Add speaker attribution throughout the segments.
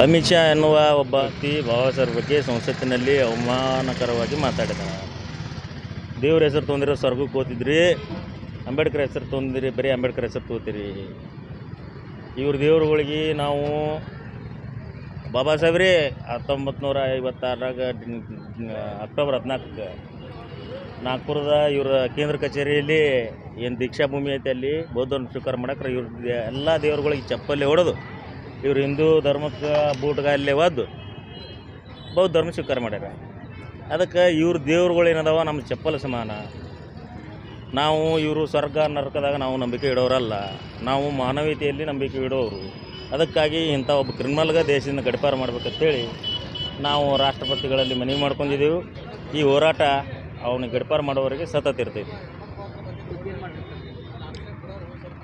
Speaker 1: ಅಮಿತ್ ಶಾ ಎನ್ನುವ ಒಬ್ಬ ವ್ಯಕ್ತಿ ಬಾಬಾ ಸಾಹೇಬ್ರ ಬಗ್ಗೆ ಸಂಸತ್ತಿನಲ್ಲಿ ಅವಮಾನಕರವಾಗಿ ಮಾತಾಡಿದ್ದಾನೆ. ದೇವ್ರ ಹೆಸರು ತೊಂದಿರೋ ಸ್ವರ್ಗಕ್ಕೆ ಹೋಗ್ತಿದ್ರಿ, ಅಂಬೇಡ್ಕರ್ ಹೆಸರು ತೊಂದಿರಿ, ಬರೀ ಅಂಬೇಡ್ಕರ್ ಹೆಸರು ತೋತೀರಿ. ಇವ್ರ ದೇವ್ರುಗಳಿಗೆ ನಾವು ಬಾಬಾ ಸಾಹೇಬ್ರಿ 1956ರಾಗ ಅಕ್ಟೋಬರ್ 14 ನಾಗ್ಪುರದ ಇವ್ರ ಕೇಂದ್ರ ಕಚೇರಿಯಲ್ಲಿ ಏನು ದೀಕ್ಷಾ ಭೂಮಿ ಐತೆ ಅಲ್ಲಿ ಬೌದ್ಧನ ಸ್ವೀಕಾರ ಮಾಡಕ್ಕೆ ಇವ್ರ ಎಲ್ಲ ದೇವ್ರುಗಳಿಗೆ ಚಪ್ಪಲ್ಲಿ ಹೊಡೆದು ಇವರು ಹಿಂದೂ ಧರ್ಮಕ್ಕೆ ಬೂಟ್ಗಾಲೇ ಒದ್ದು ಬೌದ್ಧ ಧರ್ಮ ಸ್ವೀಕಾರ ಮಾಡ್ಯಾರ. ಅದಕ್ಕೆ ಇವ್ರ ದೇವ್ರುಗಳು ಏನದಾವ ನಮ್ಮ ಚಪ್ಪಲ ಸಮಾನ. ನಾವು ಇವರು ಸ್ವರ್ಗ ನರಕದಾಗ ನಾವು ನಂಬಿಕೆ ಇಡೋರಲ್ಲ, ನಾವು ಮಾನವೀಯತೆಯಲ್ಲಿ ನಂಬಿಕೆ ಇಡೋರು. ಅದಕ್ಕಾಗಿ ಇಂಥ ಒಬ್ಬ ಕ್ರಿಮಿನಲ್ಗೆ ದೇಶದಿಂದ ಗಡಿಪಾರು ಮಾಡ್ಬೇಕಂತೇಳಿ ನಾವು ರಾಷ್ಟ್ರಪತಿಗಳಲ್ಲಿ ಮನವಿ ಮಾಡ್ಕೊಂಡಿದ್ದೀವಿ. ಈ ಹೋರಾಟ ಅವನಿಗೆ ಗಡಿಪಾರು ಮಾಡೋವರೆಗೆ ಸತತ ಇರ್ತೈತಿ.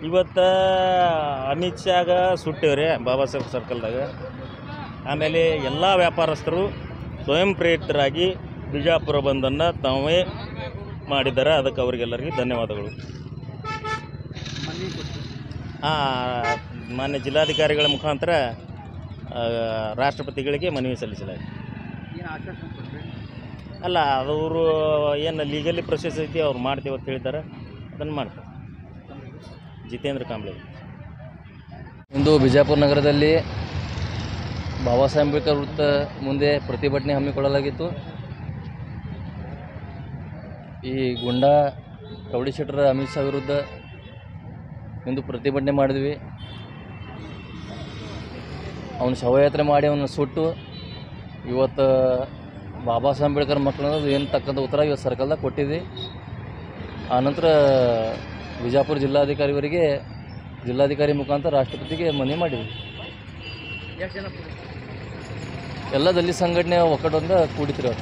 Speaker 1: ಇವತ್ತು ಅಮಿತ್ ಶಾಗ ಸುಟ್ಟೇವ್ರಿ ಬಾಬಾ ಸಾಹೇಬ್ ಸರ್ಕಲ್ದಾಗ. ಆಮೇಲೆ ಎಲ್ಲ ವ್ಯಾಪಾರಸ್ಥರು ಸ್ವಯಂ ಪ್ರೇರಿತರಾಗಿ ಬಿಜಾಪುರ ಬಂದನ್ನು ತಾವೇ ಮಾಡಿದ್ದಾರೆ. ಅದಕ್ಕೆ ಅವರಿಗೆಲ್ಲರಿಗೂ ಧನ್ಯವಾದಗಳು. ಮಾನ್ಯ ಜಿಲ್ಲಾಧಿಕಾರಿಗಳ ಮುಖಾಂತರ ರಾಷ್ಟ್ರಪತಿಗಳಿಗೆ ಮನವಿ ಸಲ್ಲಿಸಲಾಗಿದೆ. ಅಲ್ಲ, ಅವರು ಏನು ಲೀಗಲಿ ಪ್ರೊಸೆಸ್ ಐತಿ ಅವ್ರು ಮಾಡ್ತೀವಿ ಅಂತ ಹೇಳಿದ್ದಾರೆ, ಅದನ್ನು ಮಾಡ್ತಾರೆ. ಜಿತೇಂದ್ರ ಕಾಂಬ್ಳೆ.
Speaker 2: ಇಂದು ಬಿಜಾಪುರ ನಗರದಲ್ಲಿ ಬಾಬಾ ಸಾಹೇಬ್ ಅಂಬೇಡ್ಕರ್ ವೃತ್ತ ಮುಂದೆ ಪ್ರತಿಭಟನೆ ಹಮ್ಮಿಕೊಳ್ಳಲಾಗಿತ್ತು. ಈ ಗುಂಡಾ ರೌಡಿ ಶೀಟರ್ ಅಮಿತ್ ಶಾ ವಿರುದ್ಧ ಇಂದು ಪ್ರತಿಭಟನೆ ಮಾಡಿದ್ವಿ. ಅವನು ಶವಯಾತ್ರೆ ಮಾಡಿ ಅವನು ಸುಟ್ಟು ಇವತ್ತು ಬಾಬಾ ಸಾಹೇಬ್ ಅಂಬೇಡ್ಕರ್ ಮಕ್ಕಳು ಏನು ತಕ್ಕಂಥ ಉತ್ತರ ಇವತ್ತು ಸರ್ಕಲ್ದಾಗ ಕೊಟ್ಟಿದ್ವಿ. ಆನಂತರ ಬಿಜಾಪುರ ಜಿಲ್ಲಾಧಿಕಾರಿಯವರಿಗೆ ಜಿಲ್ಲಾಧಿಕಾರಿ ಮುಖಾಂತರ ರಾಷ್ಟ್ರಪತಿಗೆ ಮನವಿ ಮಾಡಿದ್ವಿ. ಎಲ್ಲ ದಲಿತ ಸಂಘಟನೆ ಒಕ್ಕೂಟದಿಂದ ಕೂಡಿತಿರೋ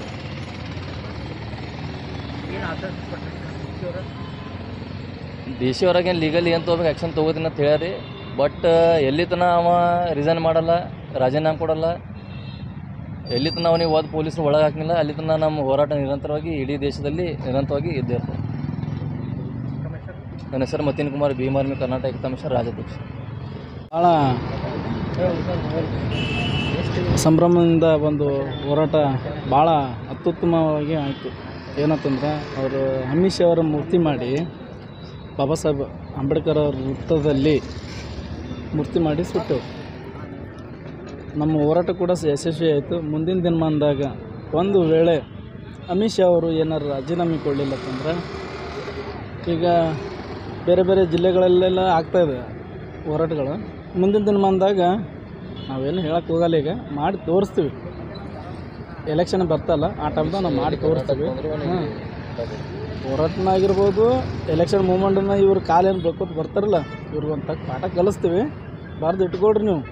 Speaker 2: ಡಿ ಸಿ ಹೊರಗೇನು ಲೀಗಲಿ ಏನು ತೊಗೋಬೇಕು ಆ್ಯಕ್ಷನ್ ತೊಗೋತೀನಿ ಅಂತ ಹೇಳ್ಯಾರಿ. ಬಟ್ ಎಲ್ಲಿ ತನಕ ಅವ ರಿಸೈನ್ ಮಾಡಲ್ಲ, ರಾಜೀನಾಮೆ ಕೊಡಲ್ಲ, ಎಲ್ಲಿ ತನಕ ಅವನಿಗೆ ಹೋದ ಪೊಲೀಸರು ಒಳಗೆ ಹಾಕಿಲ್ಲ, ಅಲ್ಲಿ ತನಕ ನಮ್ಮ ಹೋರಾಟ ನಿರಂತರವಾಗಿ ಇಡೀ ದೇಶದಲ್ಲಿ ನಿರಂತರವಾಗಿ ಇದ್ದೇ ಇರ್ತದೆ. ನನ್ನ ಹೆಸರು ಮತೀನ್ ಕುಮಾರ್, ಭೀಮಾರ್ಮಿ ಕರ್ನಾಟಕ ಕಮಿಷನರ್, ರಾಜ್ಯಾಧ್ಯಕ್ಷ.
Speaker 3: ಭಾಳ ಸಂಭ್ರಮದಿಂದ ಒಂದು ಹೋರಾಟ ಭಾಳ ಅತ್ಯುತ್ತಮವಾಗಿ ಆಯಿತು. ಏನಂತಂದ್ರೆ ಅವರು ಅಮಿತ್ ಶಾ ಅವರ ಮೂರ್ತಿ ಮಾಡಿ ಬಾಬಾ ಸಾಹೇಬ್ ಅಂಬೇಡ್ಕರ್ ಅವ್ರ ವೃತ್ತದಲ್ಲಿ ಮೂರ್ತಿ ಮಾಡಿ ಸುಟ್ಟರು. ನಮ್ಮ ಹೋರಾಟ ಕೂಡ ಯಶಸ್ವಿ ಆಯಿತು. ಮುಂದಿನ ದಿನಮಾನದಾಗ ಒಂದು ವೇಳೆ ಅಮಿತ್ ಶಾ ಅವರು ಏನಾರು ರಾಜೀನಾಮೆ ಕೊಡಲಿಲ್ಲ ಅಂತಂದ್ರೆ ಈಗ ಬೇರೆ ಬೇರೆ ಜಿಲ್ಲೆಗಳಲ್ಲೆಲ್ಲ ಆಗ್ತಾಯಿದೆ ಹೋರಾಟಗಳು. ಮುಂದಿನ ದಿನಮಾನದಾಗ ನಾವೇನು ಹೇಳಕ್ಕೆ ಹೋಗಲ್ಲ, ಈಗ ಮಾಡಿ ತೋರಿಸ್ತೀವಿ. ಎಲೆಕ್ಷನ್ ಬರ್ತಲ್ಲ ಆ ಟೈಮ್ದಾಗ ನಾವು ಮಾಡಿ ತೋರಿಸ್ತೀವಿ. ಹೋರಾಟನಾಗಿರ್ಬೋದು, ಎಲೆಕ್ಷನ್ ಮೂಮೆಂಟನ್ನ ಇವ್ರು ಕಾಲೇನು ಬೇಕೋದು ಬರ್ತಾರಲ್ಲ, ಇವ್ರಿಗೆ ಒಂದು ತಕ್ಕ ಪಾಠ ಕಲಿಸ್ತೀವಿ. ಬರ್ದು ಇಟ್ಕೊಡ್ರಿ ನೀವು.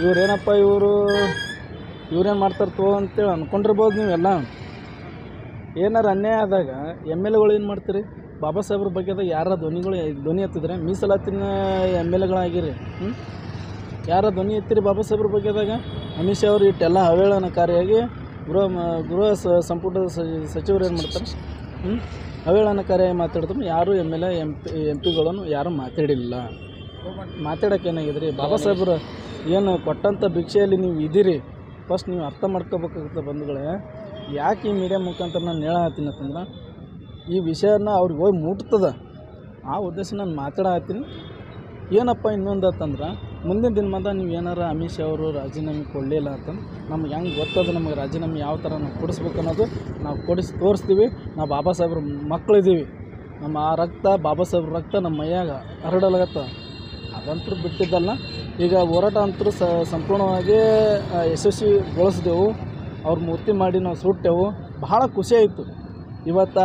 Speaker 3: ಇವ್ರೇನಪ್ಪ ಇವ್ರೇನು ಮಾಡ್ತಾರೆ ತೋ ಅಂತೇಳಿ ಅಂದ್ಕೊಂಡಿರ್ಬೋದು ನೀವೆಲ್ಲ. ಏನಾರು ಅನ್ಯಾಯ ಆದಾಗ ಎಮ್ ಎಲ್ ಎಗಳು ಏನು ಮಾಡ್ತೀರಿ? ಬಾಬಾ ಸಾಹೇಬ್ರ ಬಗ್ಗೆದಾಗ ಯಾರ ಧ್ವನಿ ಎತ್ತಿದ್ರೆ ಮೀಸಲಾತಿನ ಎಮ್ ಎಲ್ ಎಗಳಾಗಿರಿ. ಯಾರ ಧ್ವನಿ ಎತ್ತಿರಿ ಬಾಬಾ ಸಾಹೇಬ್ರ ಬಗ್ಗೆದಾಗ? ಅಮಿತ್ ಶಾ ಅವರು ಇಟ್ಟೆಲ್ಲ ಅವೇಳನಕಾರಿಯಾಗಿ ಗೃಹ ಸಂಪುಟದ ಸಚಿವರು ಏನು ಮಾಡ್ತಾರೆ, ಅವೇಳನಕಾರಿಯಾಗಿ ಮಾತಾಡಿದ್ರು. ಯಾರು ಎಮ್ ಎಲ್ ಎ ಎಂ ಪಿಗಳನ್ನು ಯಾರೂ ಮಾತಾಡಿಲ್ಲ. ಮಾತಾಡೋಕೆ ಏನಾಗಿದ್ರಿ? ಬಾಬಾ ಸಾಹೇಬ್ರು ಏನು ಕೊಟ್ಟಂಥ ಭಿಕ್ಷೆಯಲ್ಲಿ ನೀವು ಇದ್ದೀರಿ. ಫಸ್ಟ್ ನೀವು ಅರ್ಥ ಮಾಡ್ಕೋಬೇಕಾಗುತ್ತೆ ಬಂಧುಗಳೇ. ಯಾಕೆ ಈ ಮೀಡಿಯಾ ಮುಖಾಂತರ ನಾನು ಹೇಳತ್ತೀನಿ ಅಂತಂದ್ರೆ ಈ ವಿಷಯನ ಅವ್ರಿಗೆ ಹೋಗಿ ಮುಟ್ತದೆ, ಆ ಉದ್ದೇಶ ನಾನು ಮಾತಾಡತ್ತೀನಿ. ಏನಪ್ಪ ಇನ್ನೊಂದು ಅಂತಂದ್ರೆ ಮುಂದಿನ ದಿನಮಾನ ನೀವು ಏನಾರು ಅಮಿತ್ ಶಾ ಅವರು ರಾಜೀನಾಮೆ ಕೊಡಲಿಲ್ಲ ಅಂತಂದ್ರೆ ನಮ್ಗೆ ಹೆಂಗೆ ಗೊತ್ತದ, ನಮಗೆ ರಾಜೀನಾಮೆ ಯಾವ ಥರ ನಾವು ಕೊಡಿಸ್ಬೇಕು ಅನ್ನೋದು ನಾವು ಕೊಡಿಸಿ ತೋರಿಸ್ತೀವಿ. ನಾವು ಬಾಬಾ ಸಾಹೇಬ್ರ ಮಕ್ಕಳಿದ್ದೀವಿ. ನಮ್ಮ ಆ ರಕ್ತ, ಬಾಬಾ ಸಾಹೇಬ್ರ ರಕ್ತ ನಮ್ಮ ಮೈಯಾಗ ಹರಡಲಾಗತ್ತ. ಅದಂತೂ ಬಿಟ್ಟಿದ್ದಲ್ಲ. ಈಗ ಹೋರಾಟ ಅಂತೂ ಸಂಪೂರ್ಣವಾಗಿ ಯಶಸ್ವಿಗೊಳಿಸಿದೆವು. ಅವ್ರ ಮೂರ್ತಿ ಮಾಡಿ ನಾವು ಸುಟ್ಟೆವು. ಬಹಳ ಖುಷಿ ಆಯಿತು. ಇವತ್ತು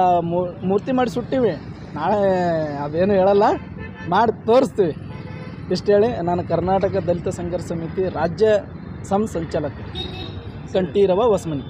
Speaker 3: ಮೂರ್ತಿ ಮಾಡಿ ಸುಟ್ಟಿವಿ, ನಾಳೆ ಅದೇನು ಹೇಳಲ್ಲ, ಮಾಡಿ ತೋರಿಸ್ತೀವಿ. ಇಷ್ಟು ಹೇಳಿ ನಾನು ಕರ್ನಾಟಕ ದಲಿತ ಸಂಘರ್ಷ ಸಮಿತಿ ರಾಜ್ಯ ಸಂಚಾಲಕ ಕಂಠೀರವ ಹೊಸಮನಿ.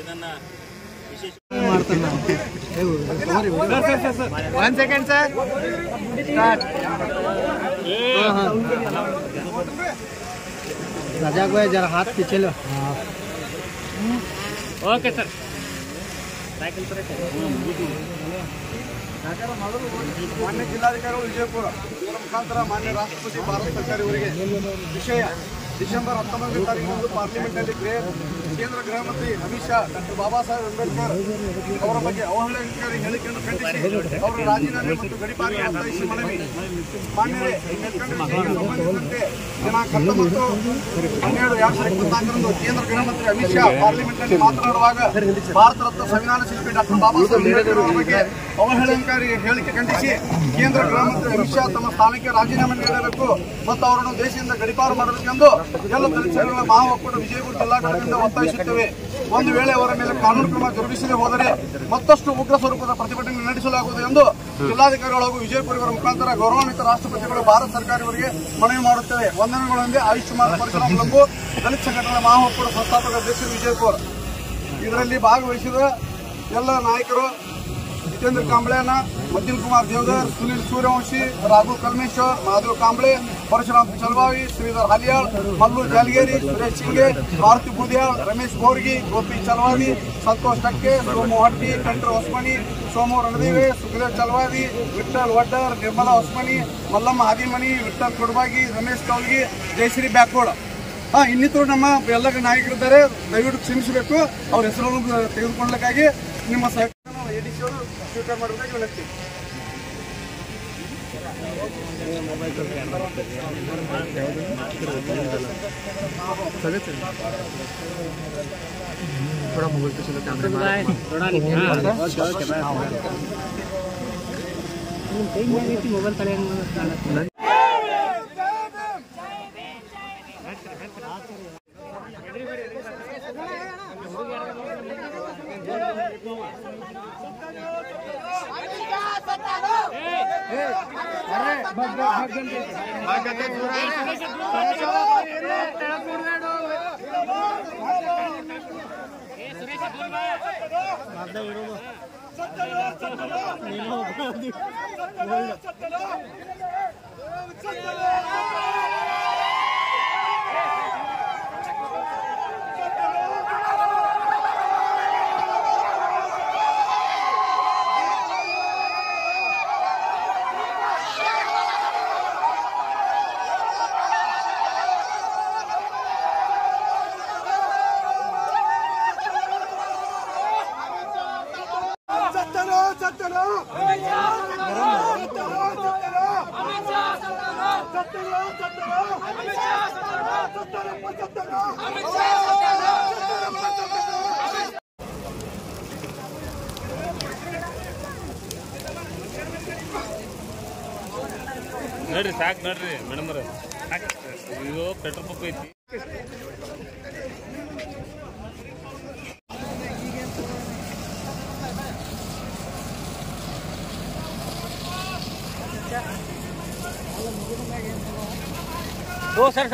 Speaker 1: ಇದನ್ನ ವಿಶೇಷ
Speaker 4: One second, sir. Start. राजा को जरा हाथ पीछे लो.
Speaker 2: Okay sir.
Speaker 4: ಮಾನ್ಯ ಜಿಲ್ಲಾಧಿಕಾರಿಗಳು ವಿಜಯಪುರ ಇವರ ಮುಖಾಂತರ ಮಾನ್ಯ ರಾಷ್ಟ್ರಪತಿ ಭಾರತ ಸರ್ಕಾರ ಇವರಿಗೆ ವಿಷಯ ಡಿಸೆಂಬರ್ 19ನೇ ತಾರೀಕಿನಂದು ಪಾರ್ಲಿಮೆಂಟ್ನಲ್ಲಿ ಕೇಂದ್ರ ಗೃಹ ಮಂತ್ರಿ ಅಮಿತ್ ಶಾ ಡಾಕ್ಟರ್ ಬಾಬಾ ಸಾಹೇಬ್ ಅಂಬೇಡ್ಕರ್ ಅವರ ಬಗ್ಗೆ ಅವಹೇಳನಕಾರಿ ಹೇಳಿಕೆಯನ್ನು ಖಂಡಿಸಿ ಅವರ ರಾಜೀನಾಮೆ ಮತ್ತು ಗಡೀಪಾರಿಗೆ ಒತ್ತಾಯಿಸಿ ಮನವಿ. ಮಾನ್ಯರೇ, ಸಂಬಂಧಿಸಿದಂತೆ ದಿನಾಂಕ 19/12/2024ರಂದು ಕೇಂದ್ರ ಗೃಹ ಮಂತ್ರಿ ಅಮಿತ್ ಶಾ ಪಾರ್ಲಿಮೆಂಟ್ನಲ್ಲಿ ಮಾತನಾಡುವಾಗ ಭಾರತ ರತ್ನ ಸಂವಿಧಾನ ಶಿಲ್ಪಿ ಡಾಕ್ಟರ್ ಬಾಬಾ ಸಾಹೇಬ್ ಅಂಬೇಡ್ಕರ್ ಅವರ ಬಗ್ಗೆ ಅವಹೇಳನಕಾರಿ ಹೇಳಿಕೆ ಖಂಡಿಸಿ ಕೇಂದ್ರ ಗೃಹ ಮಂತ್ರಿ ಅಮಿತ್ ಶಾ ತಮ್ಮ ಸ್ಥಾನಕ್ಕೆ ರಾಜೀನಾಮೆ ನೀಡಬೇಕು ಮತ್ತು ಅವರನ್ನು ದೇಶದಿಂದ ಗಡೀಪಾರು ಮಾಡಬೇಕೆಂದು ಎಲ್ಲ ದಲಿತ ಸಂಘಗಳ ಮಹಾ ಒಕ್ಕೂಟ ವಿಜಯಪುರ ಜಿಲ್ಲಾ ಘಟಕದಿಂದ ಒತ್ತಾಯಿಸುತ್ತೇವೆ. ಒಂದು ವೇಳೆ ಅವರ ಮೇಲೆ ಕಾನೂನು ಕ್ರಮ ಜರುಗಿಸದೆ ಹೋದರೆ ಮತ್ತಷ್ಟು ಉಗ್ರ ಸ್ವರೂಪದ ಪ್ರತಿಭಟನೆ ನಡೆಸಲಾಗುವುದು ಎಂದು ಜಿಲ್ಲಾಧಿಕಾರಿಗಳು ಹಾಗೂ ವಿಜಯಪುರ ಇವರ ಮುಖಾಂತರ ಗೌರವಾನ್ವಿತ ರಾಷ್ಟ್ರಪತಿಗಳು ಭಾರತ ಸರ್ಕಾರ ಇವರಿಗೆ ಮನವಿ ಮಾಡುತ್ತೇವೆ. ವಂದನೆಗಳೊಂದಿಗೆ ಆಯುಷ್ಮಾನ್ ಪರಶುರಾಮ್ ಲಂಬು, ದಲಿತ ಸಂಘಟನೆಗಳ ಮಹಾ ಒಕ್ಕೂಟ ಸಂಸ್ಥಾಪಕ ಅಧ್ಯಕ್ಷರು ವಿಜಯಪುರ. ಇದರಲ್ಲಿ ಭಾಗವಹಿಸಿದ ಎಲ್ಲ ನಾಯಕರು जितेंद्र कांबळेना, मज्जिल कुमार देवधर, सुनील सूर्यवंशी, राघु कलमेश्वर, महादेव कांबळे, परशुराम चलवावी, श्रीधर हालियाळ, मल्लू जालगेरी, सुरेश शिंगे, मारुती बुधियाळ, रमेश बोरगी, गोपी चलवादी, संतोष टक्के, सोमू हट्टी, कंटर ओस्मनी, सोमू रणदेवे, सुखदेव चलवादी, विठ्ठल वड्डर, निर्मला ओस्मनी, मल्लಮ್ಮ ಹಾದಿಮನಿ, ವಿಠ್ಠಲ್ ಕೊಡಬಾಗಿ, ರಮೇಶ್ ಕೌಲ್ಗಿ, ಜಯಶ್ರೀ ಬ್ಯಾಕೋಳ. ಇನ್ನಿತರು ನಮ್ಮ ಎಲ್ಲ ನಾಯಕರಿದ್ದಾರೆ, ದಯವಿಟ್ಟು ಕ್ಷಮಿಸಬೇಕು. ಅವ್ರ ಹೆಸರನ್ನು ತೆಗೆದುಕೊಳ್ಳಕ್ಕಾಗಿ ನಿಮ್ಮ ಎಡಿಸಿ ಅವರು ಸ್ವೀಕಾರ ಮಾಡಬೇಕಾಗಿ ವಿನಂತಿ. थोड़ा मोबाइल पे चलो कैमरे मोबाइल करेंगे.
Speaker 1: नड्री साक नड्री मेडम अयो पेट्रोल पंप ऐति
Speaker 2: सर